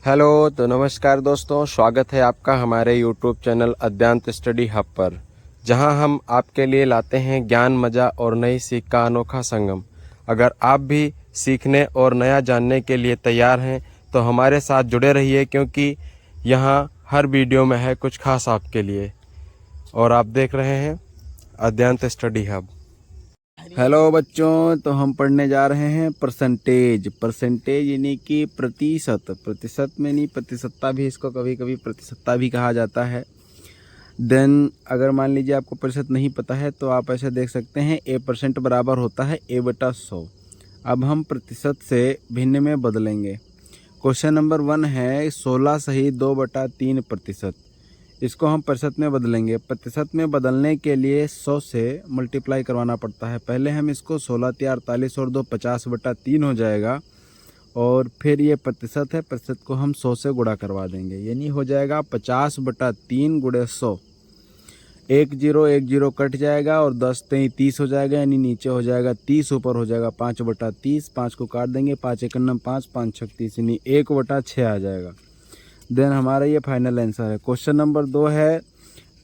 Hello, तो नमस्कार दोस्तों, स्वागत है आपका हमारे यूट्यूब चैनल अद्यांत स्टडी हब पर, जहां हम आपके लिए लाते हैं ज्ञान, मज़ा और नई सीख का अनोखा संगम। अगर आप भी सीखने और नया जानने के लिए तैयार हैं तो हमारे साथ जुड़े रहिए, क्योंकि यहां हर वीडियो में है कुछ खास आपके लिए। और आप देख रहे हैं अद्यांत स्टडी हब। हेलो बच्चों, तो हम पढ़ने जा रहे हैं परसेंटेज यानी कि प्रतिशत में नहीं, प्रतिशतता भी, इसको कभी कभी प्रतिशतता भी कहा जाता है। देन अगर मान लीजिए आपको प्रतिशत नहीं पता है तो आप ऐसे देख सकते हैं, A% बराबर होता है A/100। अब हम प्रतिशत से भिन्न में बदलेंगे। क्वेश्चन नंबर 1 है 16 सही 2/3%। इसको हम प्रतिशत में बदलेंगे। प्रतिशत में बदलने के लिए 100 से मल्टीप्लाई करवाना पड़ता है। पहले हम इसको 16 × 48 और 2 50/3 हो जाएगा, और फिर ये प्रतिशत है, प्रतिशत को हम 100 से गुणा करवा देंगे, यानी हो जाएगा 50/3 × 100। 1 0 कट जाएगा और 10 3 30 हो जाएगा, यानी नीचे हो जाएगा 30, ऊपर हो जाएगा 5/30। 5 को काट देंगे, 5 × 1 = 5, 5 × 6 = 30, यानी 1/6 आ जाएगा। देन हमारा ये फाइनल आंसर है। क्वेश्चन नंबर 2 है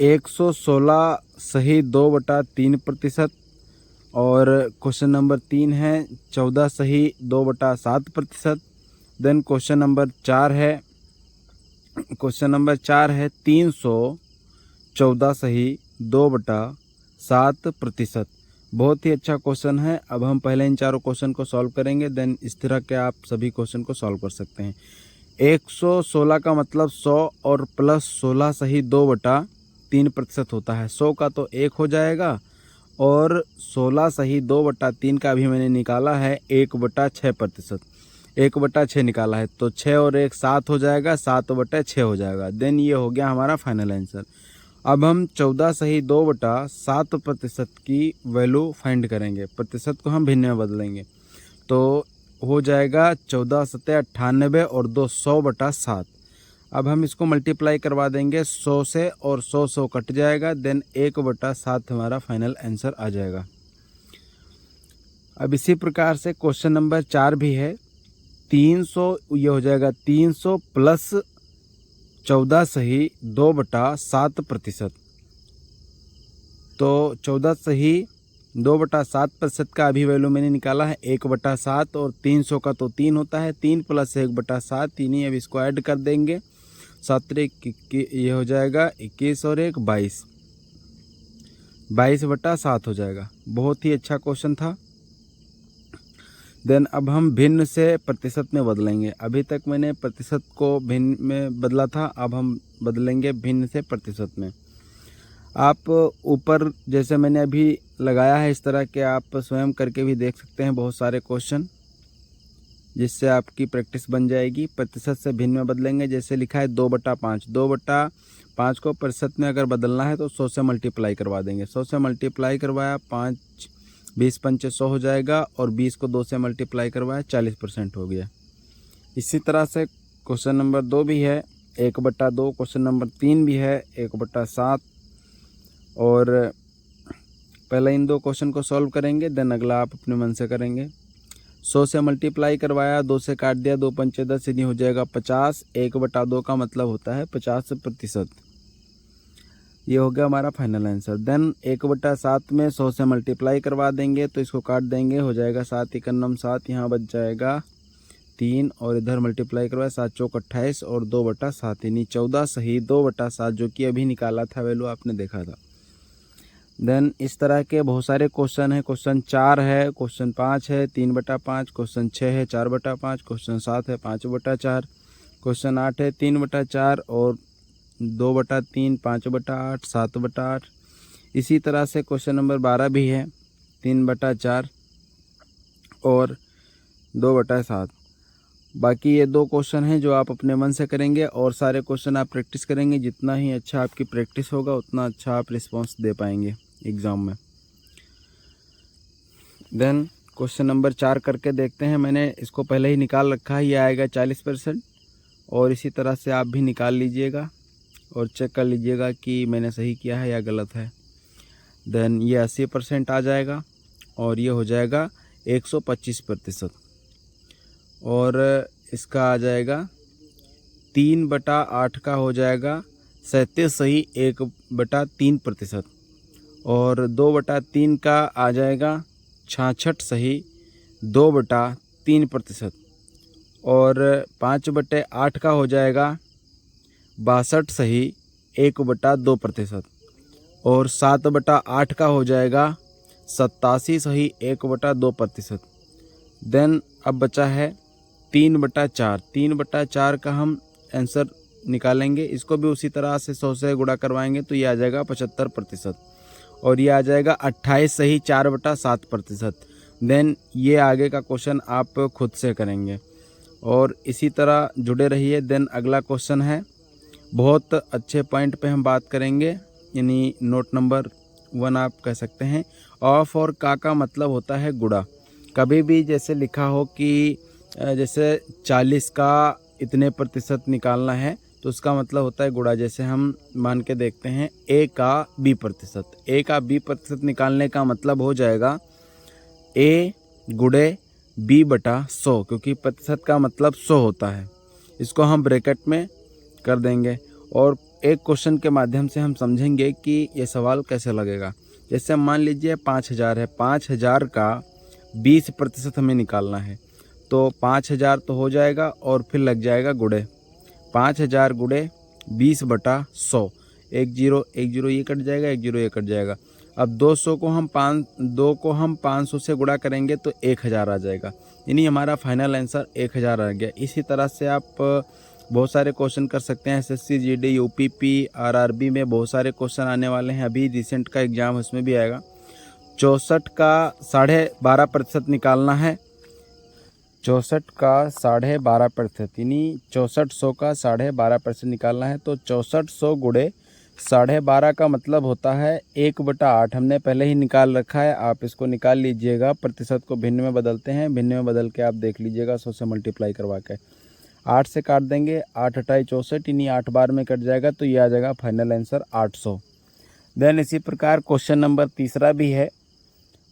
116 सही 2/3%। और क्वेश्चन नंबर 3 है 14 सही 2/7%। देन क्वेश्चन नंबर 4 है 314 सही 2/7%। बहुत ही अच्छा क्वेश्चन है। अब हम पहले इन चारों क्वेश्चन को सॉल्व करेंगे, देन इस तरह के आप सभी क्वेश्चन को सॉल्व कर सकते हैं। 116 का मतलब 100 और प्लस 16 सही 2/3% होता है। 100 का तो 1 हो जाएगा, और 16 सही 2/3 का भी मैंने निकाला है 1/6%। 1/6 निकाला है, तो 6 और 1 7 हो जाएगा, 7/6 हो जाएगा। देन ये हो गया हमारा फाइनल आंसर। अब हम 14 सही 2/7% की वैल्यू फाइंड करेंगे। प्रतिशत को हम भिन्न में बदलेंगे, तो हो जाएगा 14 × 7 = 98 और 2 100/7। अब हम इसको मल्टीप्लाई करवा देंगे 100 से, और 100 कट जाएगा। देन 1/7 हमारा फाइनल आंसर आ जाएगा। अब इसी प्रकार से क्वेश्चन नंबर 4 भी है 300, ये हो जाएगा 300 प्लस 14 सही 2/7%। तो 14 सही 2/7% का अभी वैल्यू मैंने निकाला है 1/7, और 300 का तो 3 होता है, 3 + 1/7, यानी अब इसको ऐड कर देंगे। 7 ये हो जाएगा 21 और 1 22, 22/7 हो जाएगा। बहुत ही अच्छा क्वेश्चन था। देन अब हम भिन्न से प्रतिशत में बदलेंगे। अभी तक मैंने प्रतिशत को भिन्न में बदला था, अब हम बदलेंगे भिन्न से प्रतिशत में। आप ऊपर जैसे मैंने अभी लगाया है, इस तरह के आप स्वयं करके भी देख सकते हैं बहुत सारे क्वेश्चन, जिससे आपकी प्रैक्टिस बन जाएगी। प्रतिशत से भिन्न में बदलेंगे, जैसे लिखा है 2/5। 2/5 को प्रतिशत में अगर बदलना है तो 100 से मल्टीप्लाई करवा देंगे। 100 से मल्टीप्लाई करवाया, 5 20 पंचे 100 हो जाएगा, और 20 को 2 से मल्टीप्लाई करवाया, 40% हो गया। इसी तरह से क्वेश्चन नंबर 2 भी है 1/2। क्वेश्चन नंबर 3 भी है 1/7। और पहले इन 2 क्वेश्चन को सॉल्व करेंगे, देन अगला आप अपने मन से करेंगे। 100 से मल्टीप्लाई करवाया, 2 से काट दिया, 2 पंचे 10, यानी हो जाएगा 50। 1/2 का मतलब होता है 50%। ये हो गया हमारा फाइनल आंसर। देन 1/7 में 100 से मल्टीप्लाई करवा देंगे, तो इसको काट देंगे, हो जाएगा 7 × 1 = 7, यहाँ बच जाएगा 3, और इधर मल्टीप्लाई करवाया 7 × 4 = 28 और 2/7, यानी 14 सही 2/7, जो कि अभी निकाला था वैल्यू आपने देखा था। देन इस तरह के बहुत सारे क्वेश्चन हैं। क्वेश्चन 4 है, क्वेश्चन 5 है 3/5, क्वेश्चन 6 है 4/5, क्वेश्चन 7 है 5/4, क्वेश्चन 8 है 3/4, और 2/3, 5/8, 7/8। इसी तरह से क्वेश्चन नंबर 12 भी है 3/4 और 2/7। बाकी ये 2 क्वेश्चन हैं जो आप अपने मन से करेंगे, और सारे क्वेश्चन आप प्रैक्टिस करेंगे। जितना ही अच्छा आपकी प्रैक्टिस होगा, उतना अच्छा आप रिस्पॉन्स दे पाएंगे एग्ज़ाम में। देन क्वेश्चन नंबर 4 करके देखते हैं। मैंने इसको पहले ही निकाल रखा है, ये आएगा 40%, और इसी तरह से आप भी निकाल लीजिएगा और चेक कर लीजिएगा कि मैंने सही किया है या गलत है। देन ये 80% आ जाएगा, और ये हो जाएगा 125%, और इसका आ जाएगा 3/8 का हो जाएगा 37 सही 1/3%। और 2/3 का आ जाएगा 66 सही 2/3%। और 5/8 का हो जाएगा 62 सही 1/2%। और 7/8 का हो जाएगा 87 सही 1/2%। देन अब बचा है 3/4। 3/4 का हम आंसर निकालेंगे, इसको भी उसी तरह से 100 से गुणा करवाएंगे तो ये आ जाएगा 75%। और ये आ जाएगा 28 सही 4/7%। देन ये आगे का क्वेश्चन आप खुद से करेंगे और इसी तरह जुड़े रहिए। देन अगला क्वेश्चन है, बहुत अच्छे पॉइंट पे हम बात करेंगे, यानी नोट नंबर 1 आप कह सकते हैं। ऑफ और का मतलब होता है गुणा। कभी भी जैसे लिखा हो कि जैसे 40 का इतने प्रतिशत निकालना है तो उसका मतलब होता है गुणा। जैसे हम मान के देखते हैं a का b प्रतिशत। a का b प्रतिशत निकालने का मतलब हो जाएगा a गुणे b/100, क्योंकि प्रतिशत का मतलब 100 होता है। इसको हम ब्रैकेट में कर देंगे और एक क्वेश्चन के माध्यम से हम समझेंगे कि ये सवाल कैसे लगेगा। जैसे मान लीजिए 5000 है, 5000 का 20% हमें निकालना है तो 5000 तो हो जाएगा और फिर लग जाएगा गुणे 5000 गुणे 20/100। 1 0 1 0 ये कट जाएगा, 1 0 ये कट जाएगा। अब 200 को हम 500 से गुणा करेंगे तो 1000 आ जाएगा, यानी हमारा फाइनल आंसर 1000 आ गया। इसी तरह से आप बहुत सारे क्वेश्चन कर सकते हैं। एसएससी, जीडी, यूपीपी, आरआरबी में बहुत सारे क्वेश्चन आने वाले हैं। अभी रिसेंट का एग्जाम उसमें भी आएगा। 64 का 12.5% निकालना है। 64 का 12.5%, यानी 6400 का 12.5% निकालना है तो 6400 गुणे 12.5 का मतलब होता है 1/8। हमने पहले ही निकाल रखा है, आप इसको निकाल लीजिएगा। प्रतिशत को भिन्न में बदलते हैं, भिन्न में बदल के आप देख लीजिएगा 100 से मल्टीप्लाई करवा के। 8 से काट देंगे, 8 8 64, यानी 8 बार में कट जाएगा तो ये आ जाएगा फाइनल आंसर 800। देन इसी प्रकार क्वेश्चन नंबर तीसरा भी है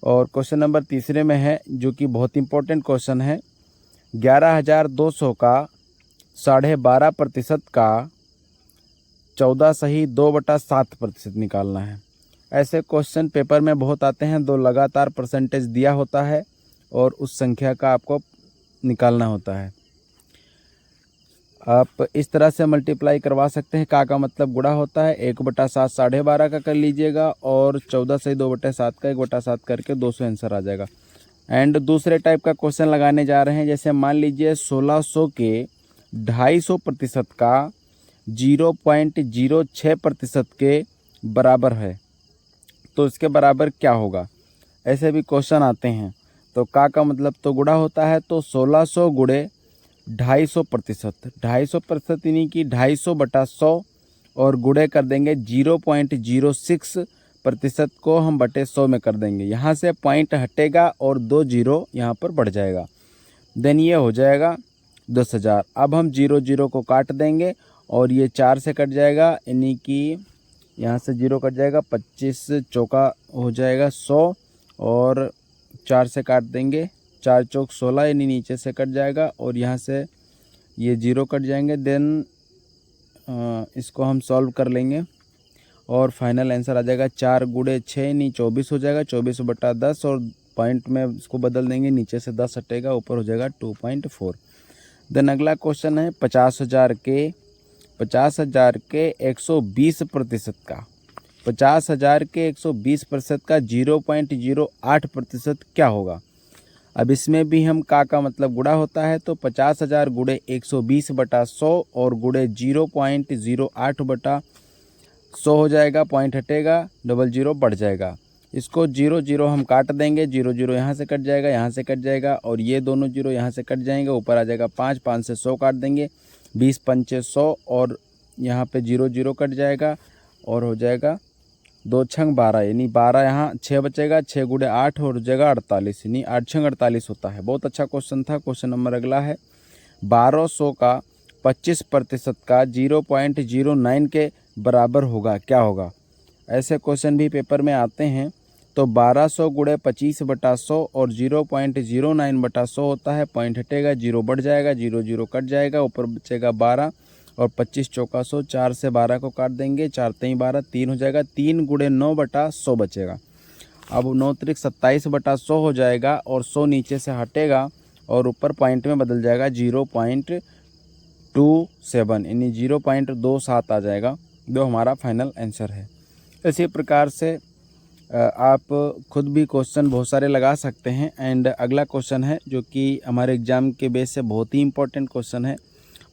और क्वेश्चन नंबर तीसरे में है जो कि बहुत इंपॉर्टेंट क्वेश्चन है। 11200 का 12.5% का 14 सही 2/7% निकालना है। ऐसे क्वेश्चन पेपर में बहुत आते हैं, 2 लगातार परसेंटेज दिया होता है और उस संख्या का आपको निकालना होता है। आप इस तरह से मल्टीप्लाई करवा सकते हैं। का मतलब गुणा होता है, 1/7 12.5 का कर लीजिएगा और 14 सही 2/7 का 1/7 करके 200 आंसर आ जाएगा। एंड दूसरे टाइप का क्वेश्चन लगाने जा रहे हैं। जैसे मान लीजिए 1600 के 250% का 0.06% के बराबर है तो इसके बराबर क्या होगा। ऐसे भी क्वेश्चन आते हैं। तो का मतलब तो गुणा होता है, तो 1600 गुणे 250%, 250% यानी कि 250/100 और गुणे कर देंगे 0.06% को हम बटे 100 में कर देंगे। यहाँ से पॉइंट हटेगा और 2 0 यहाँ पर बढ़ जाएगा। देन ये हो जाएगा 10,000। अब हम 0 0 को काट देंगे और ये 4 से कट जाएगा, यानी कि यहाँ से 0 कट जाएगा, 25 चौका हो जाएगा 100 और 4 से काट देंगे, 4 चौक 16, यानी नीचे से कट जाएगा और यहाँ से ये 0 कट जाएंगे। देन इसको हम सॉल्व कर लेंगे और फाइनल आंसर आ जाएगा 4 गुणे 6 यानी 24 हो जाएगा, 24/10 और पॉइंट में इसको बदल देंगे, नीचे से 10 हटेगा, ऊपर हो जाएगा 2.4। देन अगला क्वेश्चन है 50,000 के 120% का 50,000 के 120% का 0.08% क्या होगा। अब इसमें भी हम का मतलब गुणा होता है, तो 50,000 गुणे 120/100 और गुणे 0.08/100 हो जाएगा, पॉइंट हटेगा, 00 बढ़ जाएगा। इसको 0 0 हम काट देंगे, 0 0 यहाँ से कट जाएगा, यहाँ से कट जाएगा और ये दोनों 0 यहाँ से कट जाएंगे, ऊपर आ जाएगा 5, 5 से 100 काट देंगे, 20 5 100 और यहाँ पे 0 0 कट जाएगा और हो जाएगा 2 6 12, यानी 12 यहाँ 6 बचेगा, 6 गुणे 8 और हो जाएगा 48, यानी 8 6 48 होता है। बहुत अच्छा क्वेश्चन था। क्वेश्चन नंबर अगला है 1200 का 25% का 0.09 के बराबर होगा, क्या होगा। ऐसे क्वेश्चन भी पेपर में आते हैं। तो 1200 गुणे 25/100 और 0.09/100 होता है, पॉइंट हटेगा, 0 बढ़ जाएगा, 0 0 कट जाएगा, ऊपर बचेगा 12 और 25 चौका 100, 4 से 12 को काट देंगे, 4 3 12, 3 हो जाएगा, 3 गुणे 9 बटा 100 बचेगा। अब 9 त्रिक 27 बटा 100 हो जाएगा और 100 नीचे से हटेगा और ऊपर पॉइंट में बदल जाएगा 0.27 यानी 0.27 आ जाएगा, जो हमारा फाइनल आंसर है। इसी प्रकार से आप खुद भी क्वेश्चन बहुत सारे लगा सकते हैं। एंड अगला क्वेश्चन है जो कि हमारे एग्ज़ाम के बेस से बहुत ही इंपॉर्टेंट क्वेश्चन है।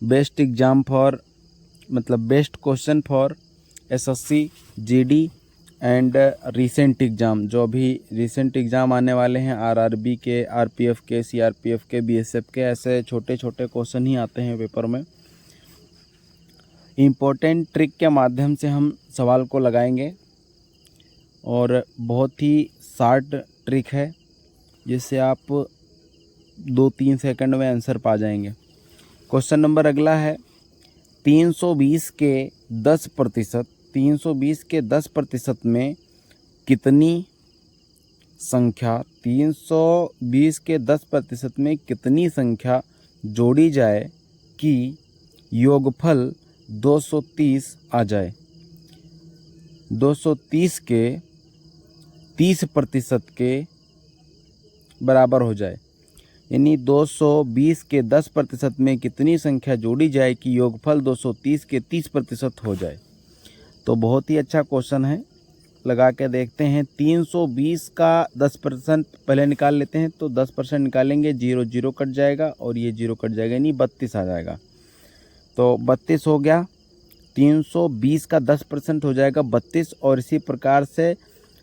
Best question for SSC, GD and recent exam, जो अभी रिसेंट एग्ज़ाम आने वाले हैं, आरआरबी के, आरपीएफ के, सीआरपीएफ के, बीएसएफ के, ऐसे छोटे छोटे क्वेश्चन ही आते हैं पेपर में। इम्पोर्टेंट ट्रिक के माध्यम से हम सवाल को लगाएंगे और बहुत ही शार्ट ट्रिक है, जिससे आप 2-3 सेकंड में आंसर पा जाएंगे। क्वेश्चन नंबर अगला है 320 के 10% में कितनी संख्या 320 के 10% में कितनी संख्या जोड़ी जाए कि योगफल 230 आ जाए। 230 के 30% के बराबर हो जाए, यानी 220 के 10% में कितनी संख्या जोड़ी जाए कि योगफल 230 के 30% हो जाए। तो बहुत ही अच्छा क्वेश्चन है, लगा के देखते हैं। 320 का 10% पहले निकाल लेते हैं, तो 10% निकालेंगे, 0 0 कट जाएगा और ये 0 कट जाएगा, यानी 32 आ जाएगा। तो 32 हो गया। 320 का 10% हो जाएगा 32, और इसी प्रकार से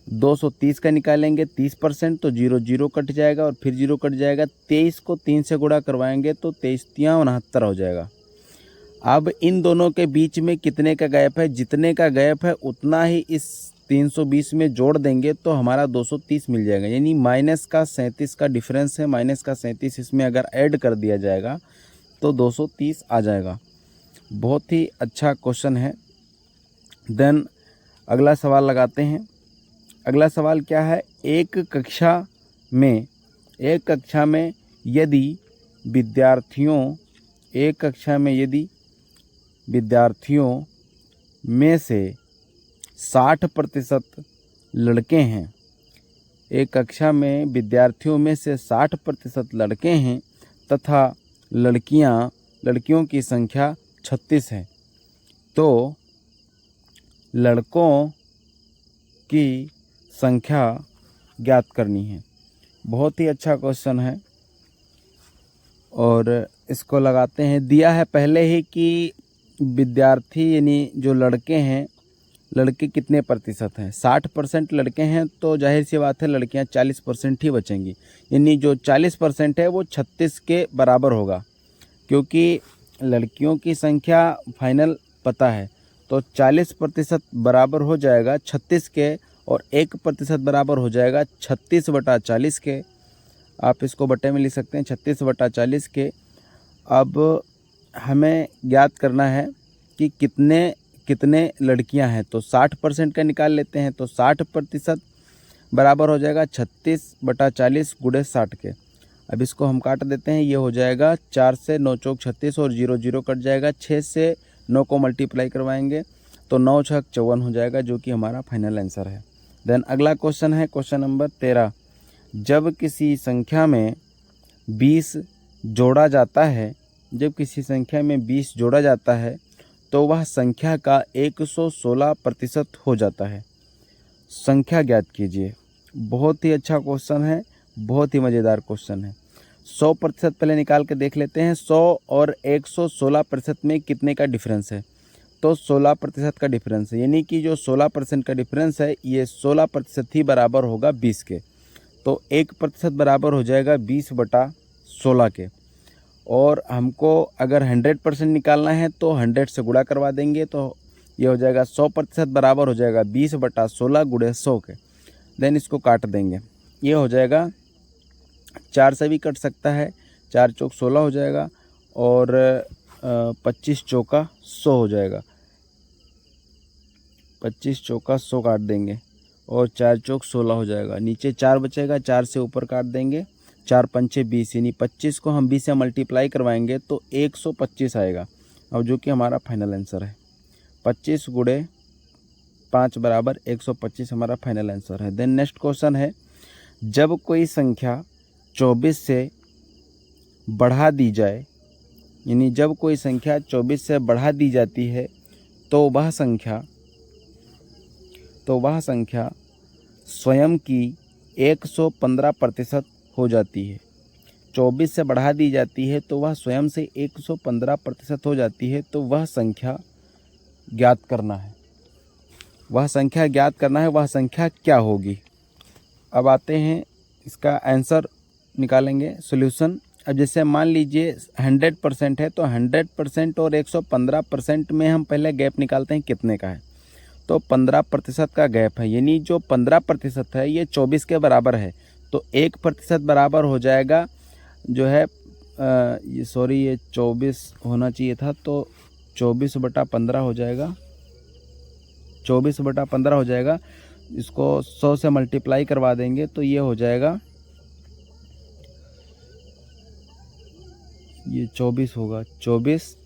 230 का निकालेंगे 30%, तो 0 0 कट जाएगा और फिर 0 कट जाएगा। 23 को 3 से गुणा करवाएंगे तो 23 तियां 69 हो जाएगा। अब इन दोनों के बीच में कितने का गैप है, जितने का गैप है उतना ही इस 320 में जोड़ देंगे तो हमारा 230 मिल जाएगा, यानी माइनस का 37 का डिफरेंस है। माइनस का 37 इसमें अगर ऐड कर दिया जाएगा तो 230 आ जाएगा। बहुत ही अच्छा क्वेश्चन है। देन अगला सवाल लगाते हैं। अगला सवाल क्या है, एक कक्षा में यदि विद्यार्थियों में से 60% लड़के हैं, एक कक्षा में विद्यार्थियों में से 60% लड़के हैं तथा लड़कियों की संख्या 36 है, तो लड़कों की संख्या ज्ञात करनी है। बहुत ही अच्छा क्वेश्चन है और इसको लगाते हैं। दिया है पहले ही कि विद्यार्थी यानी जो लड़के हैं, लड़के कितने प्रतिशत हैं। 60% लड़के हैं तो जाहिर सी बात है लड़कियां 40% ही बचेंगी, यानी जो 40% है वो 36 के बराबर होगा, क्योंकि लड़कियों की संख्या फाइनल पता है। तो 40% बराबर हो जाएगा 36 के, और 1% बराबर हो जाएगा 36 बटा 40 के। आप इसको बटे में लिख सकते हैं 36 बटा 40 के। अब हमें ज्ञात करना है कि कितने लड़कियां हैं, तो 60% का निकाल लेते हैं, तो 60% बराबर हो जाएगा 36 बटा 40 गुणे 60 के। अब इसको हम काट देते हैं, ये हो जाएगा 4 से 9 चौक 36 और 0 0 कट जाएगा। 6 से 9 को मल्टीप्लाई करवाएंगे तो 9 छक 54 हो जाएगा, जो कि हमारा फाइनल आंसर है। देन अगला क्वेश्चन है क्वेश्चन नंबर 13। जब किसी संख्या में 20 जोड़ा जाता है, तो वह संख्या का 116% हो जाता है। संख्या ज्ञात कीजिए। बहुत ही अच्छा क्वेश्चन है, बहुत ही मज़ेदार क्वेश्चन है। 100% पहले निकाल के देख लेते हैं। 100 और 116% में कितने का डिफरेंस है, तो 16% का डिफरेंस है, यानी कि जो 16% का डिफरेंस है ये 16% ही बराबर होगा 20 के। तो 1% बराबर हो जाएगा 20 बटा 16 के। और हमको अगर 100% निकालना है तो 100 से गुणा करवा देंगे, तो ये हो जाएगा 100% बराबर हो जाएगा 20 बटा 16 गुणे 100 के। देन इसको काट देंगे, ये हो जाएगा 4 से भी कट सकता है, 4 चौक 16 हो जाएगा और 25 चौका 100 हो जाएगा। 25 चौका 100 काट देंगे और 4 चौक 16 हो जाएगा। नीचे 4 बचेगा, 4 से ऊपर काट देंगे, 4 पंचे 20, यानी 25 को हम 20 से मल्टीप्लाई करवाएंगे तो 125 आएगा। और जो कि हमारा फाइनल आंसर है। 25 गुणे 5 बराबर 125 हमारा फाइनल आंसर है। देन नेक्स्ट क्वेश्चन है, जब कोई संख्या 24 से बढ़ा दी जाए, यानी जब कोई संख्या 24 से बढ़ा दी जाती है तो वह संख्या स्वयं की 115% हो जाती है। 24 से बढ़ा दी जाती है तो वह स्वयं से 115% हो जाती है। तो वह संख्या ज्ञात करना है। वह संख्या क्या होगी। अब आते हैं इसका आंसर निकालेंगे, सॉल्यूशन। अब जैसे मान लीजिए 100% है तो 100% और 115% में हम पहले गैप निकालते हैं कितने का है। तो 15% का गैप है, यानी जो 15% है ये 24 के बराबर है। तो 1% बराबर हो जाएगा जो है ये 24 होना चाहिए था, तो 24/15 हो जाएगा। 24/15 हो जाएगा। इसको 100 से मल्टीप्लाई करवा देंगे तो ये हो जाएगा, ये 24 होगा। 24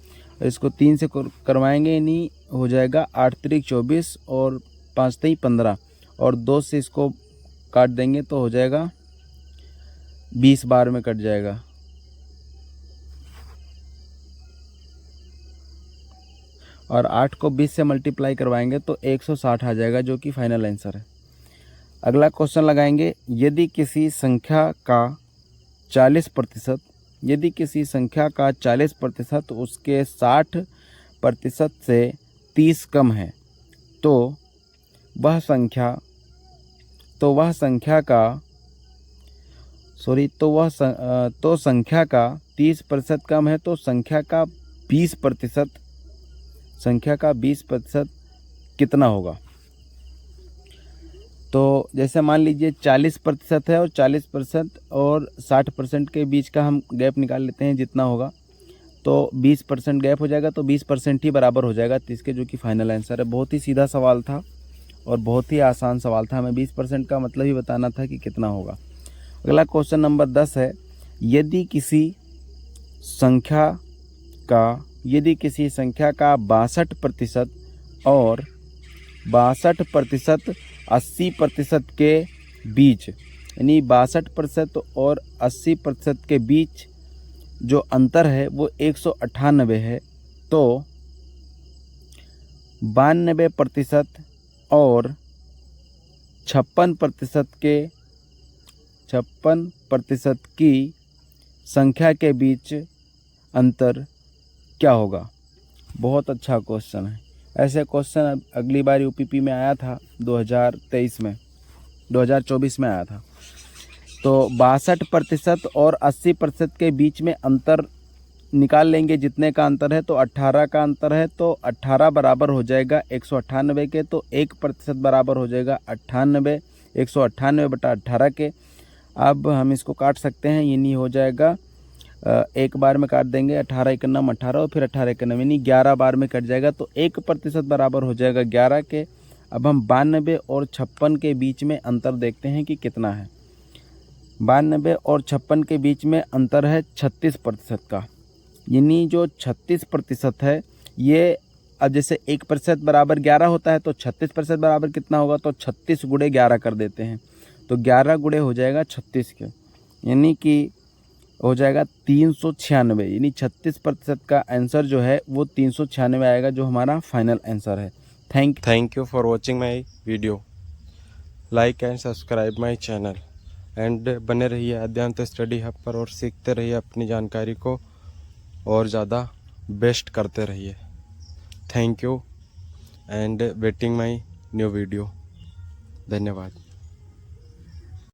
इसको 3 से करवाएंगे, नहीं हो जाएगा 8 त्रिक 24 और 5 तेई 15 और 2 से इसको काट देंगे तो हो जाएगा 20 बार में कट जाएगा। और 8 को 20 से मल्टीप्लाई करवाएंगे तो 160 आ जाएगा, जो कि फाइनल आंसर है। अगला क्वेश्चन लगाएंगे, यदि किसी संख्या का 40% उसके 60% से 30 कम है तो वह संख्या का 30% कम है तो संख्या का 20% कितना होगा। तो जैसे मान लीजिए 40% है और 40% और 60% के बीच का हम गैप निकाल लेते हैं जितना होगा, तो 20% गैप हो जाएगा, तो 20% ही बराबर हो जाएगा 30 के, जो कि फाइनल आंसर है। बहुत ही सीधा सवाल था और बहुत ही आसान सवाल था। हमें 20% का मतलब ही बताना था कि कितना होगा। अगला क्वेश्चन नंबर 10 है, यदि किसी संख्या का 62% और 62% 80% के बीच, यानी 62% और 80% के बीच जो अंतर है वो 198 है, तो 92% और 56% की संख्या के बीच अंतर क्या होगा। बहुत अच्छा क्वेश्चन है। ऐसे क्वेश्चन अगली बार यूपीपी में आया था 2024 में आया था। तो 62% और 80% के बीच में अंतर निकाल लेंगे। जितने का अंतर है तो 18 का अंतर है, तो 18 बराबर हो जाएगा 198 के, तो 1% बराबर हो जाएगा 98, 198/18 के। अब हम इसको काट सकते हैं, यानी हो जाएगा एक बार में काट देंगे, 18 एकम 18 और फिर 18 एकम, यानी 11 बार में कट जाएगा, तो 1% बराबर हो जाएगा 11 के। अब हम 92 और 56 के बीच में अंतर देखते हैं कि कितना है। 92 और 56 के बीच में अंतर है 36% का, यानी जो 36% है ये, अब जैसे 1% बराबर 11 होता है तो 36% बराबर कितना होगा, तो 36 गुणे 11 कर देते हैं, तो 11 गुणे हो जाएगा 36 के, यानी कि हो जाएगा 396, यानी 36% का आंसर जो है वो 396 आएगा, जो हमारा फाइनल आंसर है। Thank you for watching my video. Like and subscribe my channel and बने रहिए अद्यांत स्टडी हब पर और सीखते रहिए, अपनी जानकारी को और ज़्यादा बेस्ट करते रहिए। Thank you and waiting my new video. धन्यवाद।